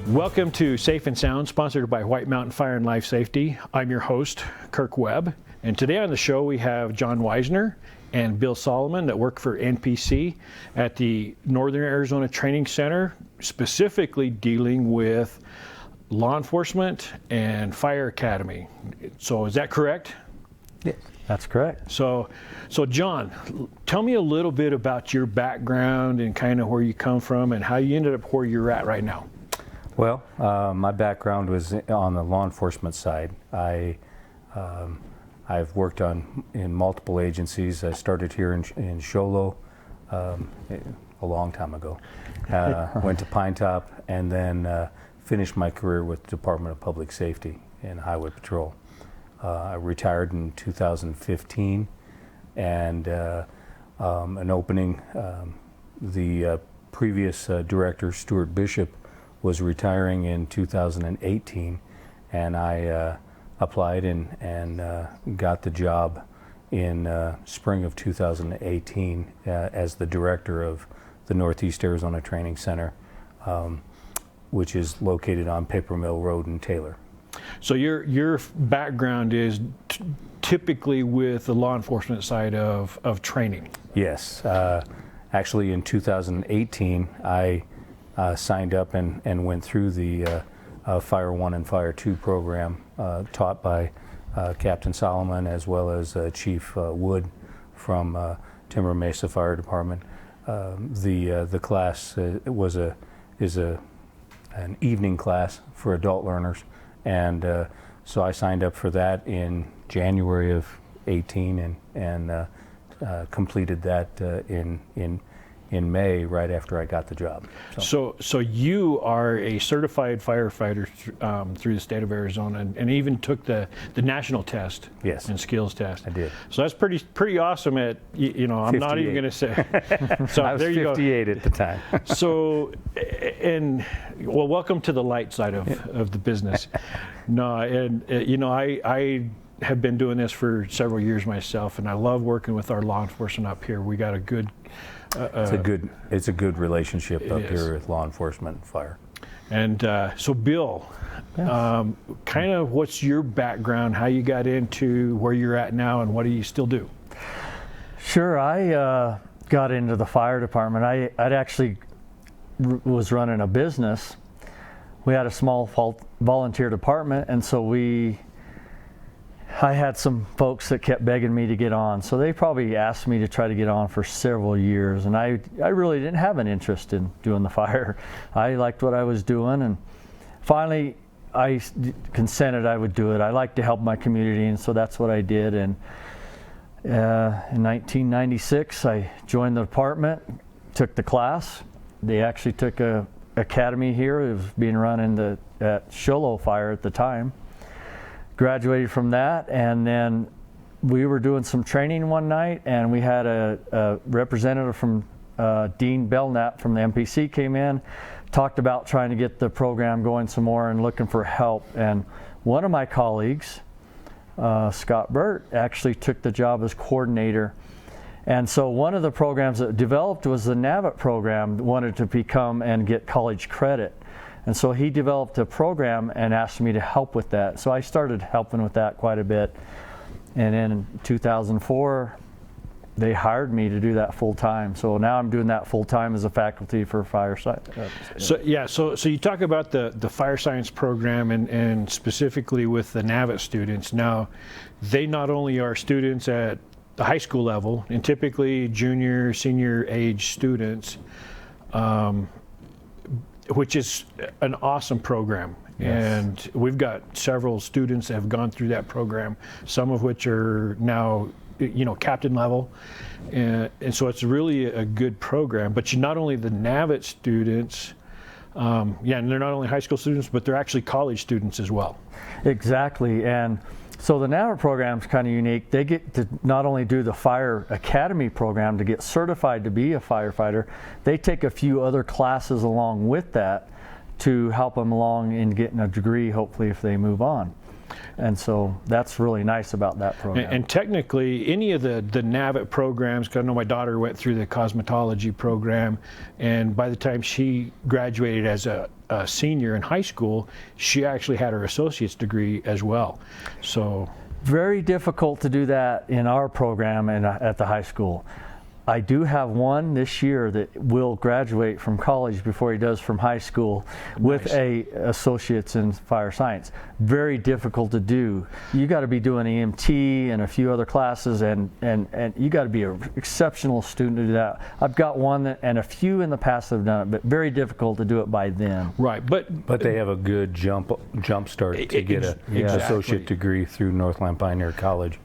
Welcome to Safe and Sound, sponsored by White Mountain Fire and Life Safety. I'm your host, Kirk Webb, and today on the show we have John Wisner and Bill Solomon that work for NPC at the Northern Arizona Training Center, specifically dealing with law enforcement and fire academy. So is that correct? Yeah, that's correct. So John, tell me a little bit about your background and kind of where you come from and how you ended up where you're at right now. Well, my background was on the law enforcement side. I've worked in multiple agencies. I started here in Sholo a long time ago. Went to Pine Top and then finished my career with the Department of Public Safety and Highway Patrol. I retired in 2015, and an opening, the previous director, Stuart Bishop, was retiring in 2018, and I applied and got the job in spring of 2018 as the director of the Northeast Arizona Training Center, which is located on Paper Mill Road in Taylor. So your background is typically with the law enforcement side of training? Yes. Actually, in 2018, I signed up and went through the Fire 1 and Fire 2 program taught by Captain Solomon as well as Chief Wood from Timber Mesa Fire Department. The class is an evening class for adult learners, and so I signed up for that in January of 18 and completed that in May, right after I got the job. So you are a certified firefighter through the state of Arizona, and even took the national test. Yes. And skills test. I did. So that's pretty awesome. I'm 58. not even going to say. So I was there you 58 go. at the time. So, well, welcome to the light side of the business. No, and I have been doing this for several years myself, and I love working with our law enforcement up here. We got a good. It's a good relationship up here with law enforcement and fire. And so, Bill, yes. Kind of what's your background? How you got into where you're at now, and what do you still do? Sure, I got into the fire department. I'd actually was running a business. We had a small volunteer department, and so I had some folks that kept begging me to get on, so they probably asked me to try to get on for several years, and I really didn't have an interest in doing the fire. I liked what I was doing, and finally I consented I would do it. I like to help my community, and so that's what I did. And in 1996 I joined the department, took the class. They actually took a academy here. It was being run at Sholo Fire at the time. Graduated from that, and then we were doing some training one night, and we had a representative from Dean Belknap from the MPC came in, talked about trying to get the program going some more and looking for help. And one of my colleagues, Scott Burt, actually took the job as coordinator. And so one of the programs that developed was the NAVIT program, wanted to become and get college credit. And so he developed a program and asked me to help with that. So I started helping with that quite a bit. And then in 2004, they hired me to do that full time. So now I'm doing that full time as a faculty for fire science. So you talk about the fire science program and specifically with the NAVIT students. Now, they not only are students at the high school level, and typically junior, senior age students, which is an awesome program. Yes. And we've got several students that have gone through that program, some of which are now, captain level. And so it's really a good program. But not only the NAVIT students, and they're not only high school students, but they're actually college students as well. Exactly. And so the NAVIT program is kind of unique. They get to not only do the fire academy program to get certified to be a firefighter, they take a few other classes along with that to help them along in getting a degree, hopefully, if they move on. And so that's really nice about that program. And technically, any of the NAVIT programs, because I know my daughter went through the cosmetology program, and by the time she graduated as a senior in high school, she actually had her associate's degree as well. So very difficult to do that in our program and at the high school. I do have one this year that will graduate from college before he does from high school with a associate's in fire science. Very difficult to do. You got to be doing EMT and a few other classes, and you got to be an exceptional student to do that. I've got one and a few in the past that have done it, but very difficult to do it by then. Right, but they have a good jump start to get an associate degree through Northland Pioneer College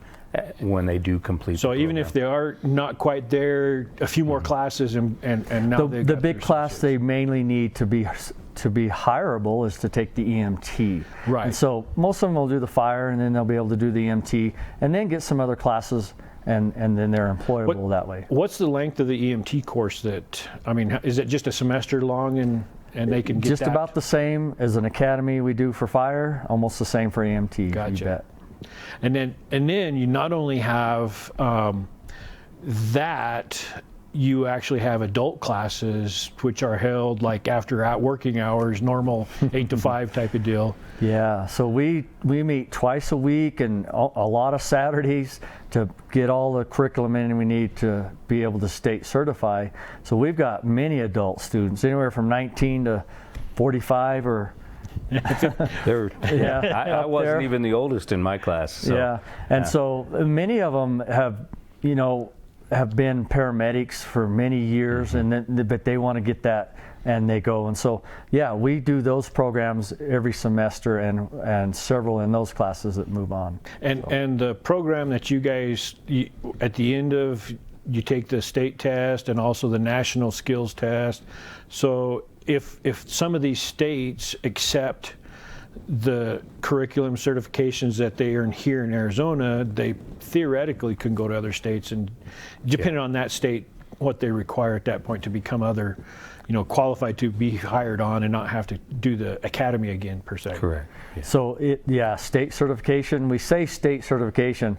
when they do complete. So even if they are not quite there, a few more classes, and now the big class they mainly need to be hireable is to take the EMT. Right. And so most of them will do the fire, and then they'll be able to do the EMT, and then get some other classes, and then they're employable that way. What's the length of the EMT course? That, I mean, is it just a semester long, and they can get just that? about the same as an academy we do for fire, almost the same for EMT. Gotcha. You bet. And then you not only have that, you actually have adult classes which are held like after working hours, normal 8 to 5 type of deal. Yeah, so we meet twice a week and a lot of Saturdays to get all the curriculum in we need to be able to state certify. So we've got many adult students, anywhere from 19 to 45 or I wasn't even the oldest in my class. So. So many of them have been paramedics for many years, but they want to get that, and they go. And so we do those programs every semester, and several in those classes that move on. And the program that you guys at the end of, you take the state test and also the national skills test. So if some of these states accept the curriculum certifications that they earn here in Arizona, they theoretically can go to other states, and depending on that state, what they require at that point to become qualified to be hired on and not have to do the academy again per se. Correct. Yeah. So state certification, we say state certification,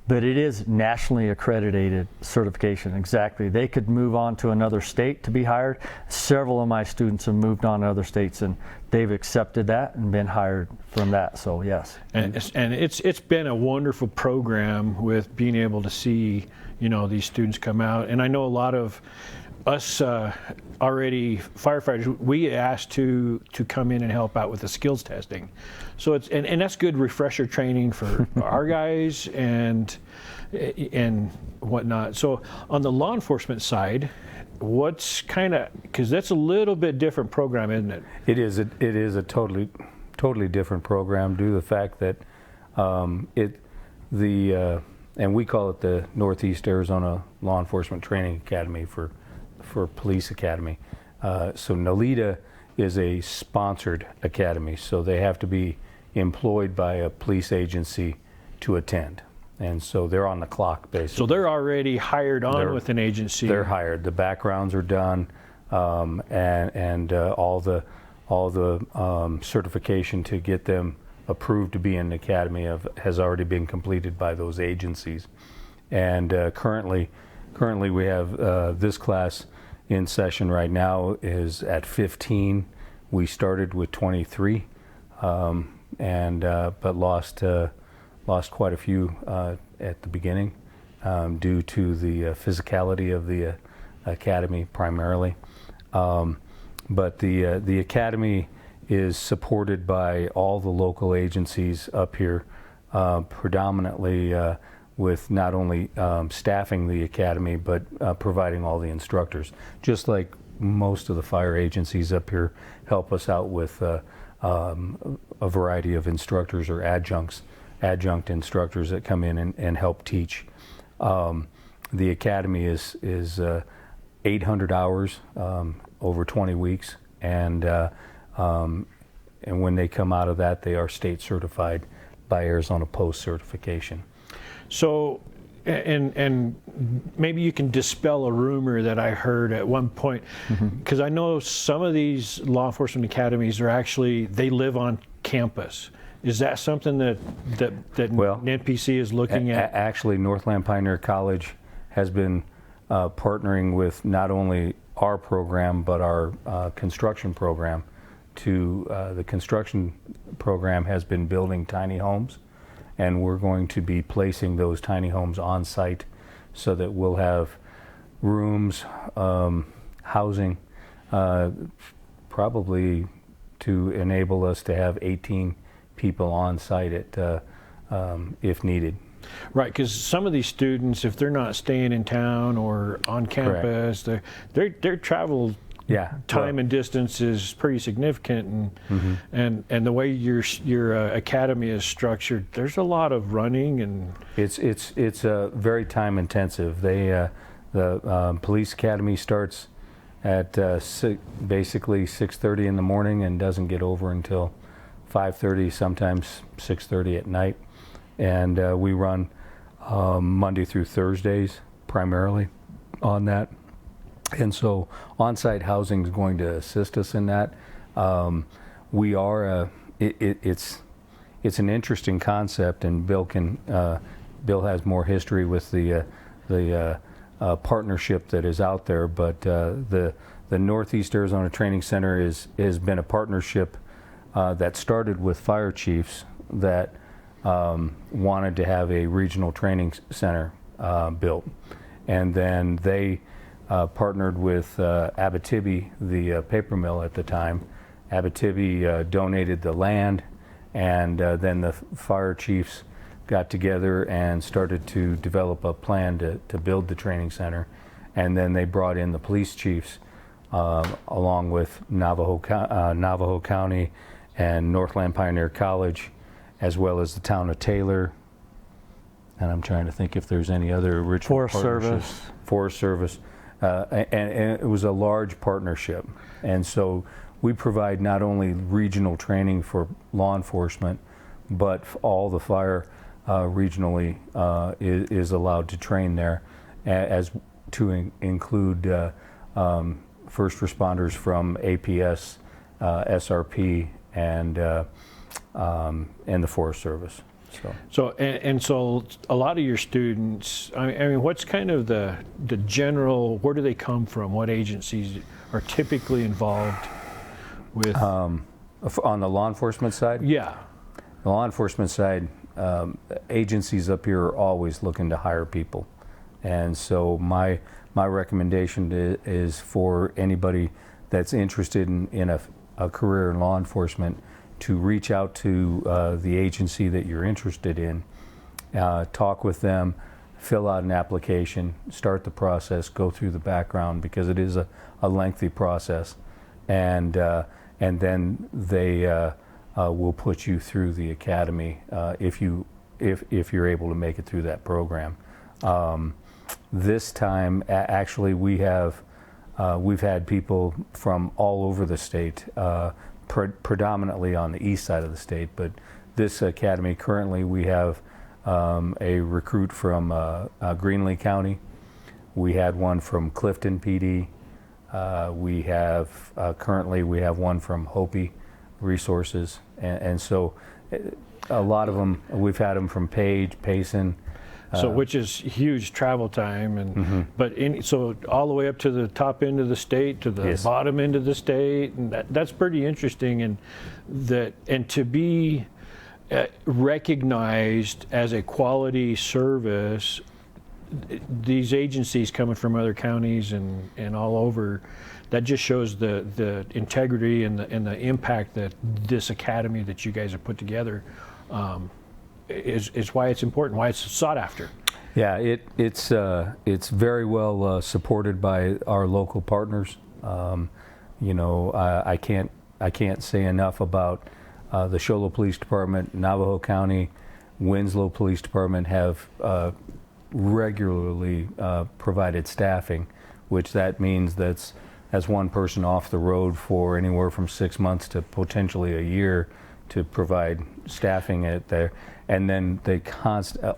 but it is nationally accredited certification. Exactly. They could move on to another state to be hired. Several of my students have moved on to other states, and they've accepted that and been hired from that. So yes. And it's been a wonderful program with being able to see these students come out. And I know a lot of us already firefighters, we asked to come in and help out with the skills testing. So it's and that's good refresher training for our guys and whatnot. So on the law enforcement side, what's because that's a little bit different program, isn't it? It is a totally different program due to the fact that and we call it the Northeast Arizona Law Enforcement Training Academy for Police Academy. So NALEDA is a sponsored academy, so they have to be employed by a police agency to attend. And so they're on the clock, basically. So they're already hired on with an agency. They're hired. The backgrounds are done, and all the certification to get them approved to be in the academy has already been completed by those agencies. And currently we have this class in session right now is at 15. We started with 23, but lost quite a few at the beginning due to the physicality of the academy primarily. But the academy is supported by all the local agencies up here, predominantly with not only staffing the academy, but providing all the instructors. Just like most of the fire agencies up here help us out with a variety of instructors or adjunct instructors that come in and help teach. The academy is 800 hours over 20 weeks, and when they come out of that, they are state certified by Arizona Post certification. So, and maybe you can dispel a rumor that I heard at one point, because I know some of these law enforcement academies are actually, they live on campus. Is that something that Well, NPC is looking at? Actually, Northland Pioneer College has been partnering with not only our program but our construction program. The construction program has been building tiny homes, and we're going to be placing those tiny homes on site so that we'll have rooms, housing, probably to enable us to have 18 people on site if needed. Right, because some of these students, if they're not staying in town or on campus, their travel time and distance is pretty significant, and the way your academy is structured, there's a lot of running, and it's very time intensive. The police academy starts at basically 6:30 in the morning and doesn't get over until 5:30, sometimes 6:30 at night, and we run Monday through Thursdays primarily on that. And so on-site housing is going to assist us in that. We are it's an interesting concept, and Bill has more history with the partnership that is out there. But the Northeast Arizona Training Center has been a partnership that started with fire chiefs that wanted to have a regional training center built, and then they partnered with Abitibi, the paper mill at the time. Abitibi donated the land, and then the fire chiefs got together and started to develop a plan to build the training center. And then they brought in the police chiefs along with Navajo County and Northland Pioneer College, as well as the town of Taylor. And I'm trying to think if there's any other original partnerships. Forest Service. And it was a large partnership, and so we provide not only regional training for law enforcement, but all the fire regionally is allowed to train there, as to include first responders from APS, SRP, and the Forest Service. So a lot of your students, I mean, what's kind of the general, where do they come from? What agencies are typically involved with? On the law enforcement side? Yeah. The law enforcement side, agencies up here are always looking to hire people. And so my recommendation is for anybody that's interested in a career in law enforcement to reach out to the agency that you're interested in, talk with them, fill out an application, start the process, go through the background, because it is a lengthy process, and then they will put you through the academy if you're able to make it through that program. This time, actually, we've had people from all over the state. Predominantly on the east side of the state, but this academy currently we have a recruit from Greenlee County. We had one from Clifton PD. We have currently one from Hopi Resources, and so a lot of them we've had them from Payson. So which is huge travel time, and but so all the way up to the top end of the state, to the bottom end of the state, and that's pretty interesting, and to be recognized as a quality service. These agencies coming from other counties and all over, that just shows the integrity and the impact that this academy that you guys have put together is why it's important, why it's sought after. Yeah, it's very well supported by our local partners. I can't say enough about the Show Low Police Department, Navajo County, Winslow Police Department have regularly provided staffing, which that means that's one person off the road for anywhere from 6 months to potentially a year to provide staffing at there. And then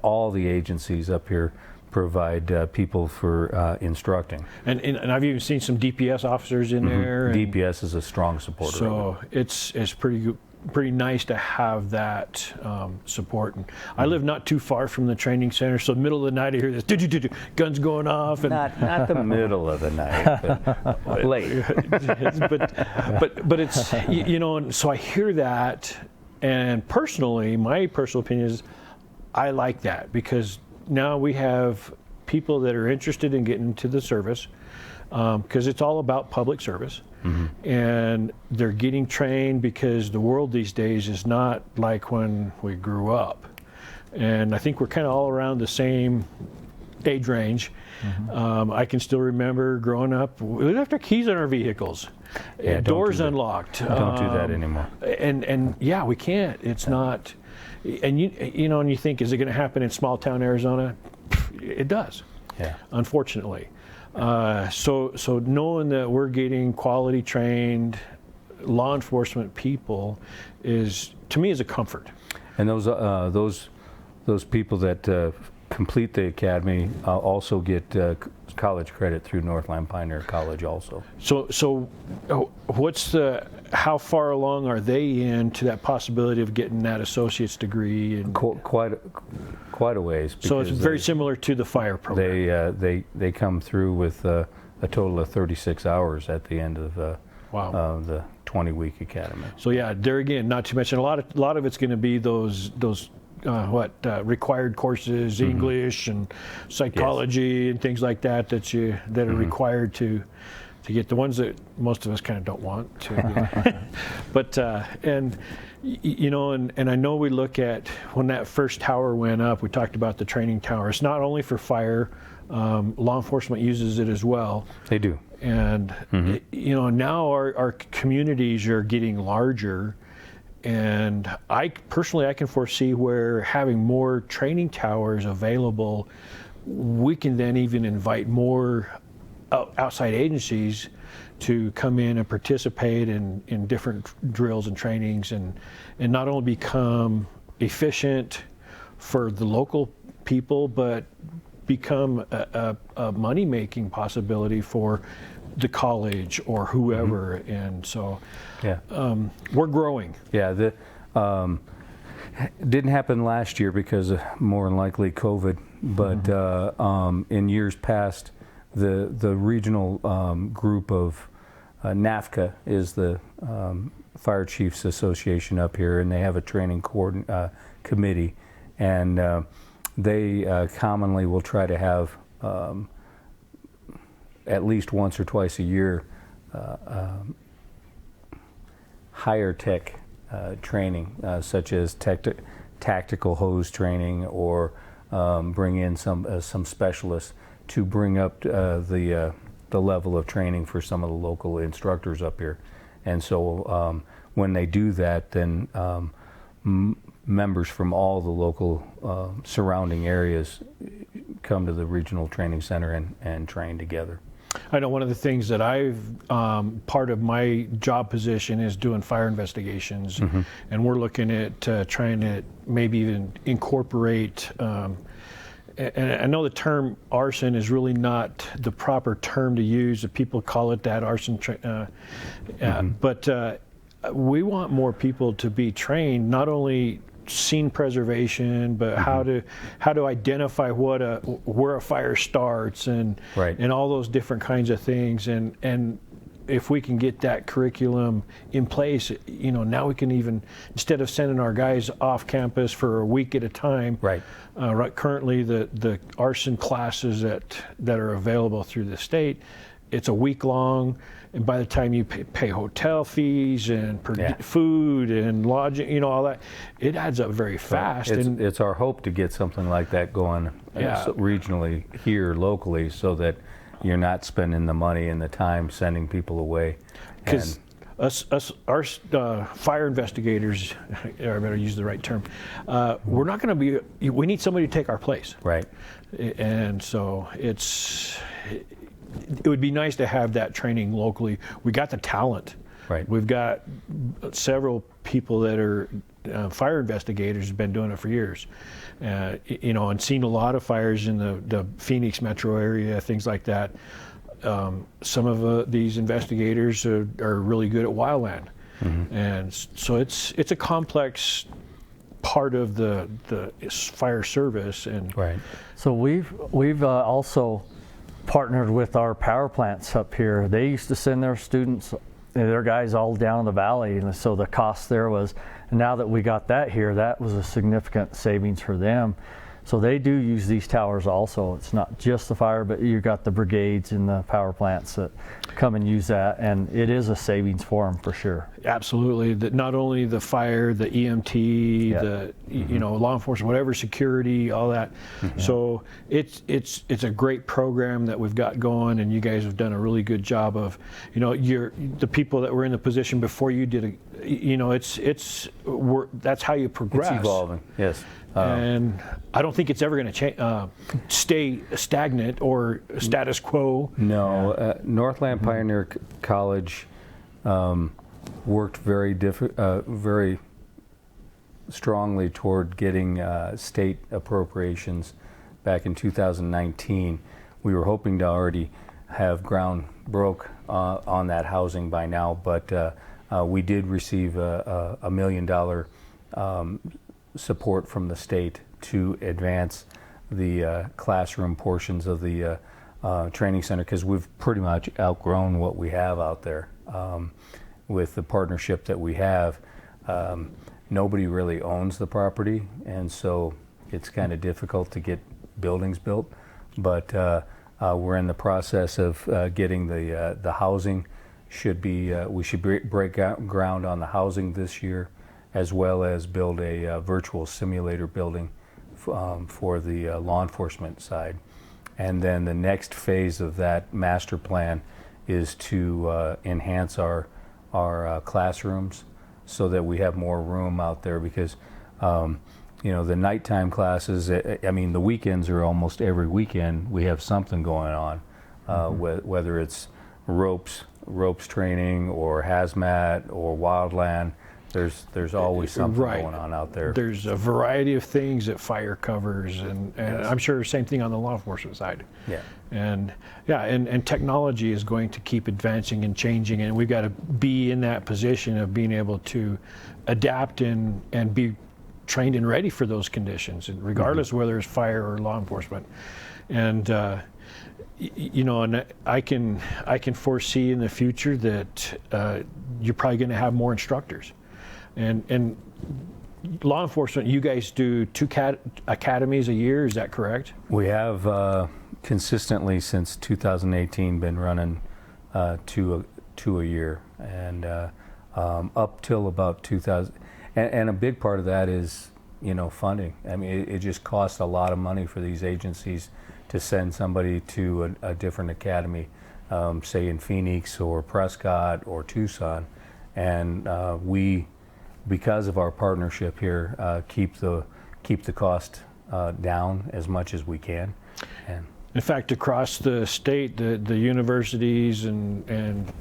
all the agencies up here provide people for instructing. And I've even seen some DPS officers in there. DPS is a strong supporter. So it's pretty pretty nice to have that support. And I live not too far from the training center, so middle of the night I hear this guns going off, and not the middle of the night, but late. but it's and so I hear that, and personally, my personal opinion is I like that, because now we have people that are interested in getting into the service, because it's all about public service. And they're getting trained, because the world these days is not like when we grew up. And I think we're kind of all around the same age range. I can still remember growing up, we left our keys in our vehicles, doors unlocked. Don't do that anymore. And yeah, we can't. It's not. And and you think, is it going to happen in small town Arizona? It does. Yeah. Unfortunately. So knowing that we're getting quality trained law enforcement people is, to me, is a comfort. And those people that complete the academy also get college credit through Northland Pioneer College also. So what's how far along are they in to that possibility of getting that associate's degree? And quite a ways. So it's very similar to the fire program. They come through with a total of 36 hours at the end of the 20-week academy. So yeah, there again, not to mention a lot of it's going to be those required courses, English and psychology and things like that that are required to get, the ones that most of us kind of don't want to. But and I know we look at when that first tower went up, we talked about the training tower. It's not only for fire, law enforcement uses it as well. They do. And now our communities are getting larger. And I can foresee where having more training towers available, we can then even invite more outside agencies to come in and participate in different drills and trainings, and not only become efficient for the local people, but become a money-making possibility for the college or whoever. And so we're growing. Yeah, didn't happen last year because of more than likely COVID, but in years past, the regional group of NAFCA is the Fire Chiefs Association up here, and they have a training committee, and they commonly will try to have at least once or twice a year higher tech training, such as tactical hose training, or bring in some specialists to bring up the level of training for some of the local instructors up here. And so when they do that, then members from all the local surrounding areas come to the regional training center and train together. I know one of the things that part of my job position is doing fire investigations, and we're looking at trying to maybe even incorporate, and I know the term arson is really not the proper term to use. People call it that, arson, but we want more people to be trained, not only scene preservation, but how to identify where a fire starts, and all those different kinds of things, and if we can get that curriculum in place, now we can even, instead of sending our guys off campus for a week at a time, currently the arson classes that are available through the state, it's a week long. And by the time you pay hotel fees and food and lodging, all that, it adds up very fast. It's our hope to get something like that going regionally here, locally, so that you're not spending the money and the time sending people away. Because our fire investigators, or I better use the right term, we're not going to be, we need somebody to take our place. Right. And so it would be nice to have that training locally. We got the talent. Right. We've got several people that are fire investigators, have been doing it for years, and seen a lot of fires in the Phoenix metro area, things like that. Some of these investigators are really good at wildland, And so it's a complex part of the fire service. And Right. So we've also partnered with our power plants up here. They used to send their students, their guys all down in the valley, and so the cost there was, and now that we got that here, that was a significant savings for them. So they do use these towers also. It's not just the fire, but you got the brigades and the power plants that come and use that, and it is a savings for them for sure. absolutely, that not only the fire, the EMT, Yeah. the law enforcement, whatever, security, all that. So it's a great program that we've got going, and you guys have done a really good job of, the people that were in the position before you did. That's how you progress. It's evolving. Yes. And I don't think it's ever going to stay stagnant or status quo. No, Northland Pioneer College worked very strongly toward getting state appropriations back in 2019. We were hoping to already have ground broke on that housing by now, but we did receive a $1 million support from the state to advance the classroom portions of the training center, because we've pretty much outgrown what we have out there. With the partnership that we have, nobody really owns the property, and so it's kind of difficult to get buildings built. But we're in the process of getting the housing. We should break ground on the housing this year, as well as build a virtual simulator building for the law enforcement side. And then the next phase of that master plan is to enhance our classrooms so that we have more room out there, because the nighttime classes, the weekends are almost every weekend we have something going on, whether it's ropes training or hazmat or wildland. There's always something going on out there. There's a variety of things that fire covers, and Yes. I'm sure same thing on the law enforcement side. Yeah. And technology is going to keep advancing and changing, and we've got to be in that position of being able to adapt and be trained and ready for those conditions, and regardless of whether it's fire or law enforcement. And and I can foresee in the future that you're probably going to have more instructors. And law enforcement, you guys do 2 academies a year, is that correct? We have consistently since 2018 been running two a year, and up till about 2000. And a big part of that is funding. I mean, it just costs a lot of money for these agencies to send somebody to a different academy, say in Phoenix or Prescott or Tucson, and we, because of our partnership here, keep the cost down as much as we can. And in fact, across the state, the universities and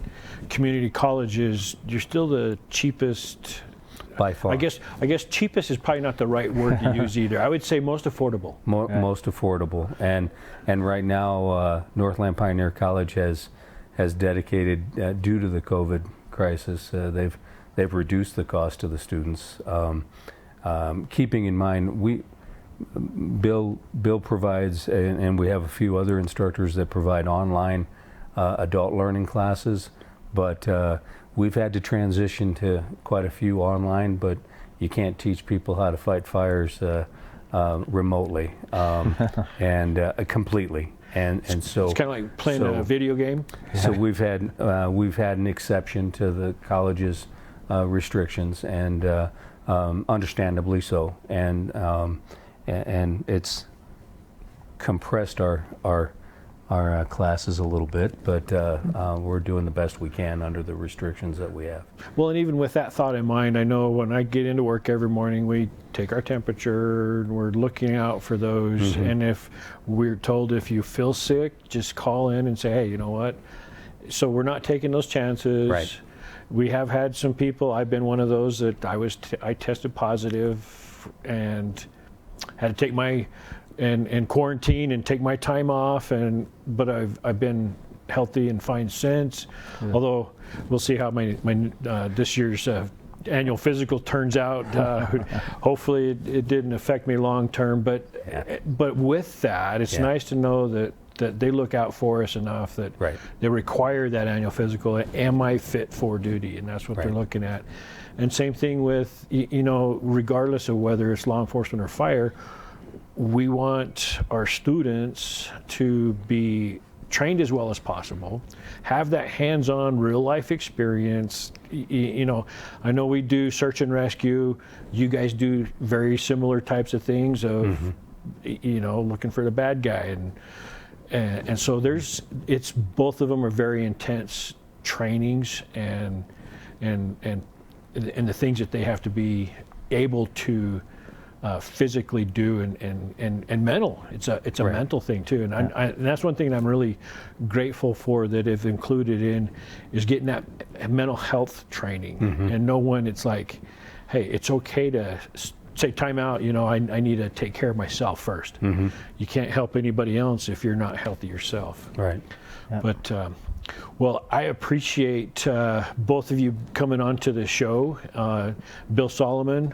community colleges, you're still the cheapest. by far, I guess cheapest is probably not the right word to use either. I would say most affordable. most affordable. And right now, Northland Pioneer College has dedicated, due to the COVID crisis, they've reduced the cost to the students. Keeping in mind, Bill provides, and we have a few other instructors that provide online adult learning classes, but we've had to transition to quite a few online, but you can't teach people how to fight fires remotely and completely. And so It's kind of like playing a video game. So we've had an exception to the college's restrictions, and understandably so, and it's compressed our classes a little bit, but we're doing the best we can under the restrictions that we have. Well, and even with that thought in mind, I know when I get into work every morning, we take our temperature, and we're looking out for those. And if we're told if you feel sick, just call in and say, hey, you know what? So we're not taking those chances. Right. We have had some people, I've been one of those that I tested positive and had to take my and quarantine and take my time off, but I've been healthy and find sense. Although we'll see how my this year's annual physical turns out. Hopefully it didn't affect me long term, but with that, it's nice to know that they look out for us enough that they require that annual physical. Am I fit for duty? And that's what they're looking at. And same thing with, you know, regardless of whether it's law enforcement or fire, we want our students to be trained as well as possible, have that hands-on real life experience. You know, I know we do search and rescue. You guys do very similar types of things of, you know, looking for the bad guy. And so it's both of them are very intense trainings and the things that they have to be able to physically do and mental. It's a mental thing too, and and that's one thing that I'm really grateful for that have included in is getting that mental health training and know when it's like, hey, it's okay to say time out. You know, I need to take care of myself first. You can't help anybody else if you're not healthy yourself. Right. Yeah. But well, I appreciate both of you coming on to the show. Bill Solomon,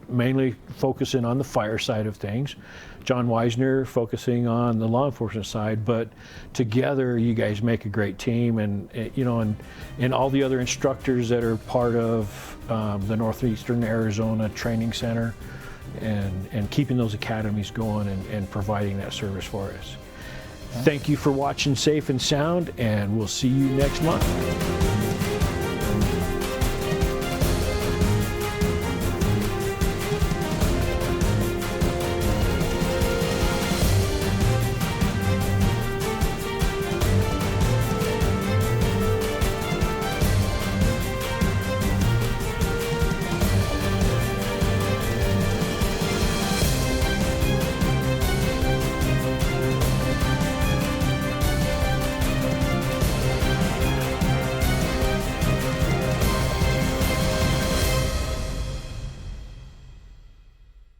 mainly focusing on the fire side of things. John Wisner focusing on the law enforcement side, but together you guys make a great team, and you know, and all the other instructors that are part of the Northeastern Arizona Training Center, and keeping those academies going and providing that service for us. Thank you for watching Safe and Sound, and we'll see you next month.